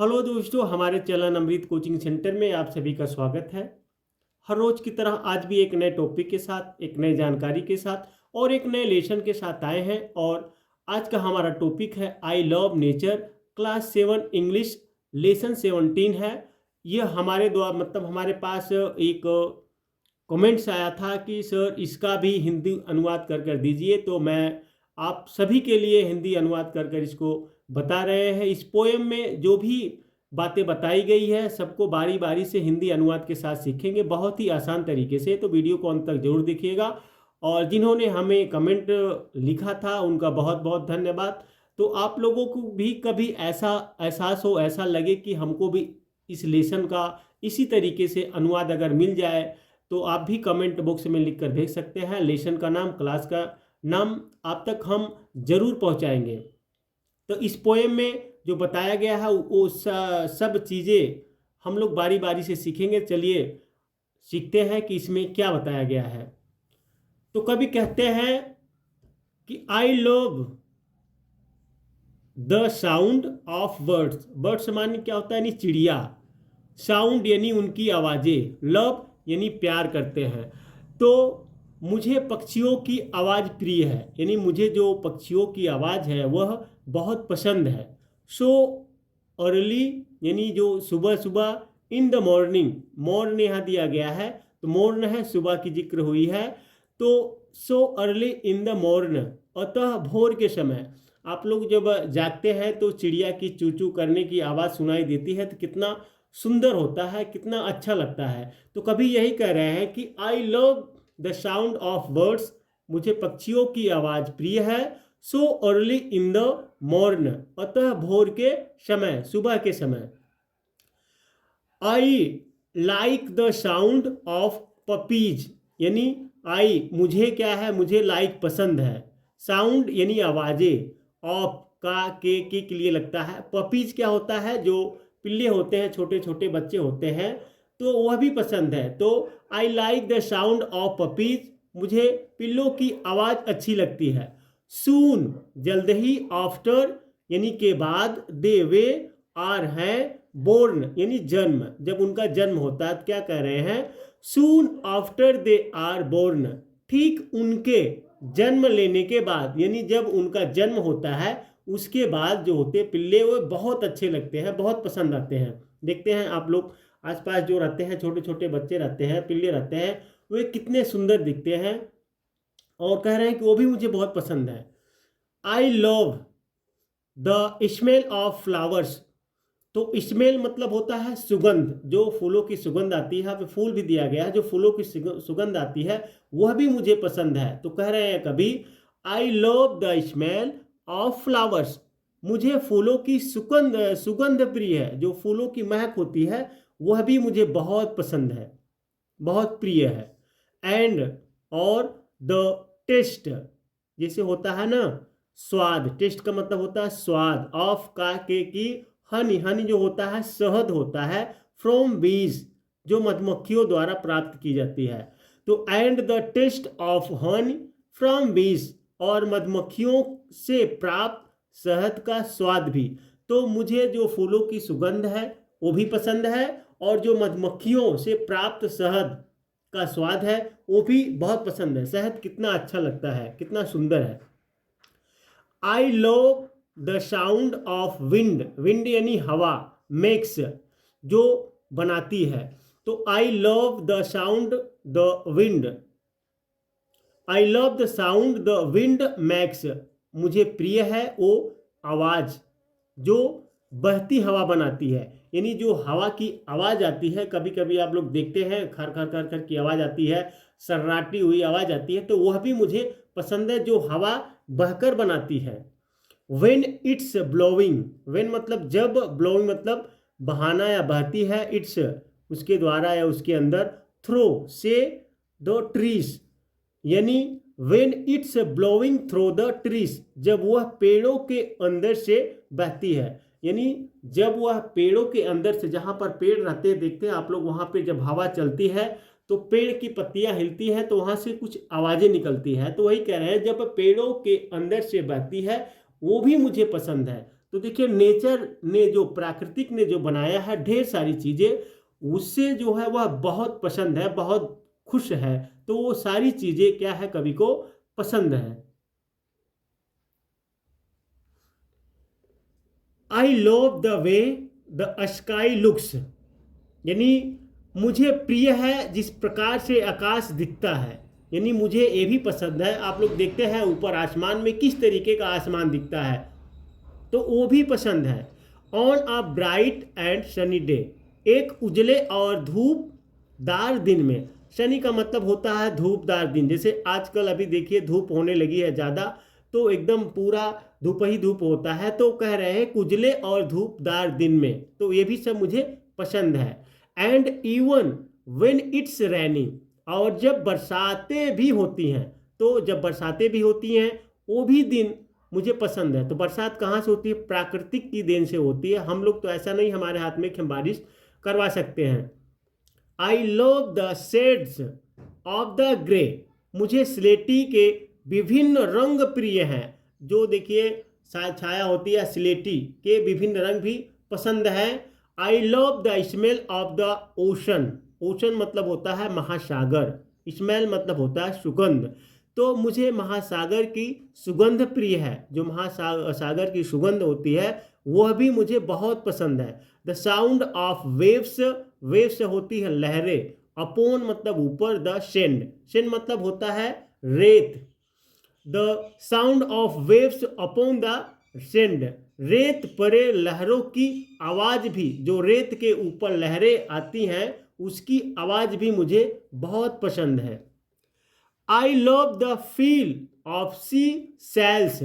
Hello दोस्तों, हमारे चलन अमृत कोचिंग सेंटर में आप सभी का स्वागत है। हर रोज की तरह आज भी एक नए टॉपिक के साथ, एक नई जानकारी के साथ और एक नए लेसन के साथ आए हैं। और आज का हमारा टॉपिक है I love nature, class 7 English lesson 17 है। यह हमारे द्वारा हमारे पास एक कमेंट्स आया था कि सर इसका भी हिंदी अनुवाद कर दीजिए, तो मैं आप सभी के लिए हिंदी अनुवाद कर इसको बता रहे हैं। इस पोएम में जो भी बातें बताई गई है सबको बारी बारी से हिंदी अनुवाद के साथ सीखेंगे, बहुत ही आसान तरीके से। तो वीडियो को अंत तक जरूर देखिएगा। और जिन्होंने हमें कमेंट लिखा था उनका बहुत बहुत धन्यवाद। तो आप लोगों को भी कभी ऐसा एहसास हो, ऐसा लगे कि हमको भी इस लेसन का इसी तरीके से अनुवाद अगर मिल जाए, तो आप भी कमेंट बॉक्स में लिख कर भेज सकते हैं। लेसन का नाम, क्लास का नाम आप तक हम जरूर पहुंचाएंगे। तो इस पोएम में जो बताया गया है वो सब चीज़ें हम लोग बारी बारी से सीखेंगे। चलिए सीखते हैं कि इसमें क्या बताया गया है। तो कभी कहते हैं कि I love the sound of birds. Birds माने क्या होता है? यानी चिड़िया। साउंड यानी उनकी आवाज़ें। लव यानी प्यार करते हैं। तो मुझे पक्षियों की आवाज़ प्रिय है, यानी मुझे जो पक्षियों की आवाज़ है वह बहुत पसंद है। सो अर्ली यानी जो सुबह सुबह, इन द मॉर्निंग, मॉर्न यहाँ दिया गया है तो मॉर्न है, सुबह की जिक्र हुई है। तो so early in the morn, अतः भोर के समय। आप लोग जब जागते हैं तो चिड़िया की चू चू करने की आवाज़ सुनाई देती है, तो कितना सुंदर होता है, कितना अच्छा लगता है। तो कभी यही कह रहे हैं कि I love the sound of birds, मुझे पक्षियों की आवाज़ प्रिय है। So early in the morn, अतः भोर के समय, सुबह के समय। I like the sound of puppies, यानी आई मुझे क्या है, मुझे लाइक पसंद है। साउंड यानी आवाज़ें, ऑफ के लिए लगता है। पपीज क्या होता है? जो पिल्ले होते हैं, छोटे छोटे बच्चे होते हैं, तो वह भी पसंद है। तो आई like the sound of puppies, मुझे पिल्लों की आवाज़ अच्छी लगती है। सून जल्द ही, आफ्टर यानी के बाद, दे वे आर हैं, बोर्न यानी जन्म, जब उनका जन्म होता है। तो क्या कह रहे हैं? Soon after they are born, ठीक उनके जन्म लेने के बाद, यानी जब उनका जन्म होता है उसके बाद जो होते पिल्ले वो बहुत अच्छे लगते हैं, बहुत पसंद आते हैं। देखते हैं आप लोग आसपास जो रहते हैं, छोटे छोटे बच्चे रहते हैं, पिल्ले रहते हैं, वे कितने सुंदर दिखते हैं। और कह रहे हैं कि वो भी मुझे बहुत पसंद है। I love the smell of flowers. तो स्मेल मतलब होता है सुगंध, जो फूलों की सुगंध आती है। यहाँ पे फूल भी दिया गया है, जो फूलों की सुगंध आती है वह भी मुझे पसंद है। तो कह रहे हैं कभी आई love the smell of flowers, मुझे फूलों की सुगंध प्रिय है। जो फूलों की महक होती है वह भी मुझे बहुत पसंद है, बहुत प्रिय है। एंड और द टेस्ट, जैसे होता है ना स्वाद, टेस्ट का मतलब होता है स्वाद। ऑफ का के की हनी, हनी जो होता है शहद होता है। फ्रॉम बीज, जो मधुमक्खियों द्वारा प्राप्त की जाती है। तो and the taste of honey from bees, और मधुमक्खियों से प्राप्त शहद का स्वाद भी। तो मुझे जो फूलों की सुगंध है वो भी पसंद है, और जो मधुमक्खियों से प्राप्त शहद का स्वाद है वो भी बहुत पसंद है। शहद कितना अच्छा लगता है, कितना सुंदर है। I love the sound of wind, wind यानी हवा, मेक्स जो बनाती है। तो आई love the sound the wind, I love the sound the wind max, मुझे प्रिय है वो आवाज़ जो बहती हवा बनाती है। यानी जो हवा की आवाज़ आती है, कभी कभी आप लोग देखते हैं खर खर खर खर की आवाज़ आती है, सर्राटी हुई आवाज़ आती है, तो वह भी मुझे पसंद है, जो हवा बहकर बनाती है। वेन इट्स ब्लोइंग, वेन मतलब जब, ब्लोइंग मतलब बहाना या बहती है, इट्स उसके द्वारा या उसके अंदर, थ्रो से द ट्रीज, यानी when it's blowing through the trees, जब वह पेड़ों के अंदर से बहती है। यानी जब वह पेड़ों के अंदर से, जहाँ पर पेड़ रहते हैं, देखते हैं आप लोग, वहाँ पे जब हवा चलती है तो पेड़ की पत्तियां हिलती हैं, तो वहाँ से कुछ आवाज़ें निकलती है। तो वही कह रहे हैं जब पेड़ों के अंदर से बहती है वो भी मुझे पसंद है। तो देखिए नेचर ने जो प्राकृतिक ने जो बनाया है ढेर सारी चीजें, उससे जो है वह बहुत पसंद है, बहुत खुश है। तो वो सारी चीजें क्या है कवि को पसंद है। I love the way the sky looks, यानी मुझे प्रिय है जिस प्रकार से आकाश दिखता है, यानी मुझे ये भी पसंद है। आप लोग देखते हैं ऊपर आसमान में किस तरीके का आसमान दिखता है, तो वो भी पसंद है। On a bright and sunny day, एक उजले और धूपदार दिन में। शनि का मतलब होता है धूपदार दिन, जैसे आजकल अभी देखिए धूप होने लगी है ज़्यादा, तो एकदम पूरा धूप ही धूप होता है। तो कह रहे हैं उजले और धूपदार दिन में, तो ये भी सब मुझे पसंद है। And even when it's raining, और जब बरसातें भी होती हैं, तो जब बरसातें भी होती हैं वो भी दिन मुझे पसंद है। तो बरसात कहाँ से होती है? प्राकृतिक की देन से होती है। हम लोग तो ऐसा नहीं हमारे हाथ में कि हम बारिश करवा सकते हैं। आई love the shades of the grey, मुझे स्लेटी के विभिन्न रंग प्रिय हैं। जो देखिए छाया होती है स्लेटी के विभिन्न रंग भी पसंद है। I love the smell of the ocean, ocean मतलब होता है महासागर, स्मेल मतलब होता है सुगंध। तो मुझे महासागर की सुगंध प्रिय है, जो महासागर की सुगंध होती है वह भी मुझे बहुत पसंद है। The sound of waves, waves होती है लहरें, अपोन मतलब ऊपर, द सेंड, सेंड मतलब होता है रेत। The sound of waves upon the send, रेत परे लहरों की आवाज भी, जो रेत के ऊपर लहरें आती हैं उसकी आवाज भी मुझे बहुत पसंद है। I love the feel of sea shells,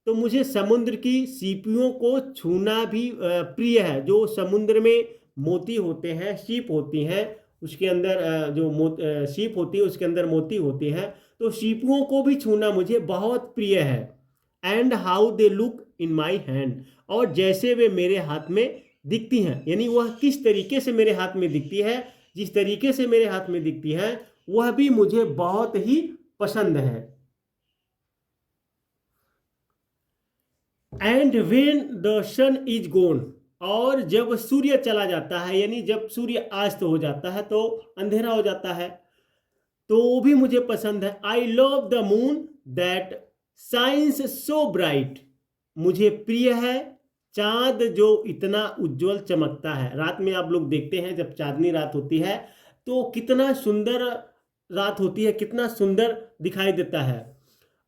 तो मुझे समुद्र की सीपियों को छूना भी प्रिय है। जो समुद्र में मोती होते हैं, सीप होती हैं, उसके अंदर सीप होती है उसके अंदर मोती होती हैं, तो सीपुओं को भी छूना मुझे बहुत प्रिय है। And how they look in my hand, और जैसे वे मेरे हाथ में दिखती हैं, यानी वह किस तरीके से मेरे हाथ में दिखती है, जिस तरीके से मेरे हाथ में दिखती है वह भी मुझे बहुत ही पसंद है। And when the sun is gone, और जब सूर्य चला जाता है, यानी जब सूर्य अस्त हो जाता है तो अंधेरा हो जाता है, तो वो भी मुझे पसंद है। I love the moon that shines so bright, मुझे प्रिय है चांद जो इतना उज्जवल चमकता है। रात में आप लोग देखते हैं जब चांदनी रात होती है तो कितना सुंदर रात होती है, कितना सुंदर दिखाई देता है।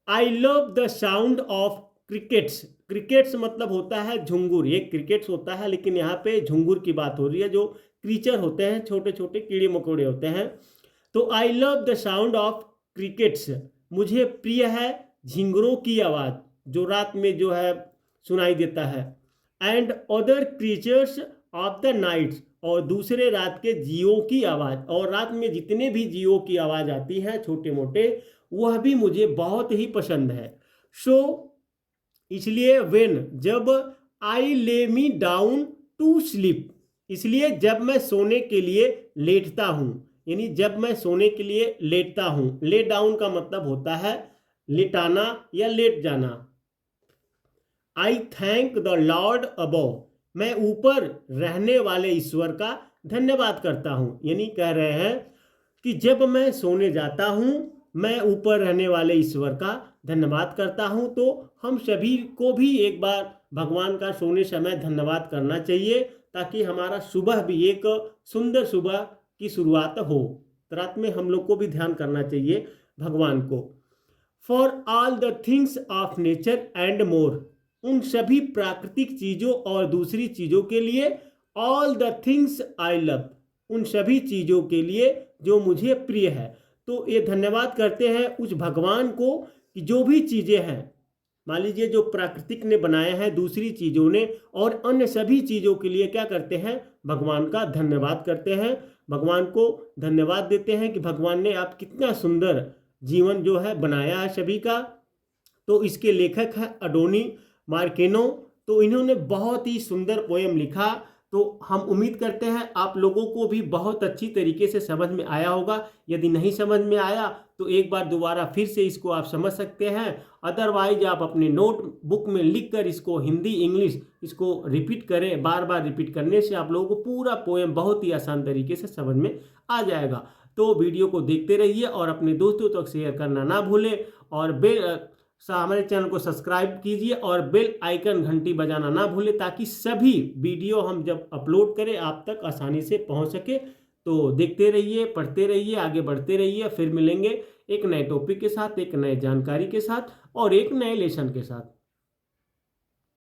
I love the sound of crickets, crickets मतलब होता है झुंगुर, ये क्रिकेट्स होता है लेकिन यहाँ पे झुंगुर की बात हो रही है, जो क्रीचर होते हैं, छोटे छोटे कीड़े मकोड़े होते हैं। तो आई love the sound of crickets, मुझे प्रिय है झिंगुरों की आवाज़, जो रात में जो है सुनाई देता है। And other creatures of the nights, और दूसरे रात के जीवों की आवाज़, और रात में जितने भी जीवों की आवाज़ आती है छोटे मोटे, वह भी मुझे बहुत ही पसंद है। सो इसलिए व्हेन, जब आई ले मी डाउन टू स्लीप, इसलिए जब मैं सोने के लिए लेटता हूँ, यानी जब मैं सोने के लिए लेटता हूँ, ले डाउन का मतलब होता है लेटाना या लेट जाना। आई थैंक द लॉर्ड अबव, मैं ऊपर रहने वाले ईश्वर का धन्यवाद करता हूँ, यानी कह रहे हैं कि जब मैं सोने जाता हूँ मैं ऊपर रहने वाले ईश्वर का धन्यवाद करता हूँ। तो हम सभी को भी एक बार भगवान का सोने समय धन्यवाद करना चाहिए, ताकि हमारा सुबह भी एक सुंदर सुबह की शुरुआत हो। तो रात में हम लोग को भी ध्यान करना चाहिए भगवान को। For all the things of nature and more, उन सभी प्राकृतिक चीज़ों और दूसरी चीज़ों के लिए। All the things I love, उन सभी चीज़ों के लिए जो मुझे प्रिय है। तो ये धन्यवाद करते हैं उस भगवान को कि जो भी चीज़ें हैं, मान लीजिए जो प्राकृतिक ने बनाया है, दूसरी चीज़ों ने, और अन्य सभी चीज़ों के लिए क्या करते हैं? भगवान का धन्यवाद करते हैं, भगवान को धन्यवाद देते हैं कि भगवान ने आप कितना सुंदर जीवन जो है बनाया है सभी का। तो इसके लेखक है अडोनी मार्केनो, तो इन्होंने बहुत ही सुंदर पोएम लिखा। तो हम उम्मीद करते हैं आप लोगों को भी बहुत अच्छी तरीके से समझ में आया होगा। यदि नहीं समझ में आया तो एक बार दोबारा फिर से इसको आप समझ सकते हैं, अदरवाइज आप अपने नोटबुक में लिख कर इसको हिंदी इंग्लिश इसको रिपीट करें। बार बार रिपीट करने से आप लोगों को पूरा पोएम बहुत ही आसान तरीके से समझ में आ जाएगा। तो वीडियो को देखते रहिए और अपने दोस्तों तक शेयर करना ना भूलें, और हमारे चैनल को सब्सक्राइब कीजिए और बेल आइकन घंटी बजाना ना भूलें, ताकि सभी वीडियो हम जब अपलोड करें आप तक आसानी से पहुंच सके। तो देखते रहिए, पढ़ते रहिए, आगे बढ़ते रहिए। फिर मिलेंगे एक नए टॉपिक के साथ, एक नए जानकारी के साथ और एक नए लेसन के साथ।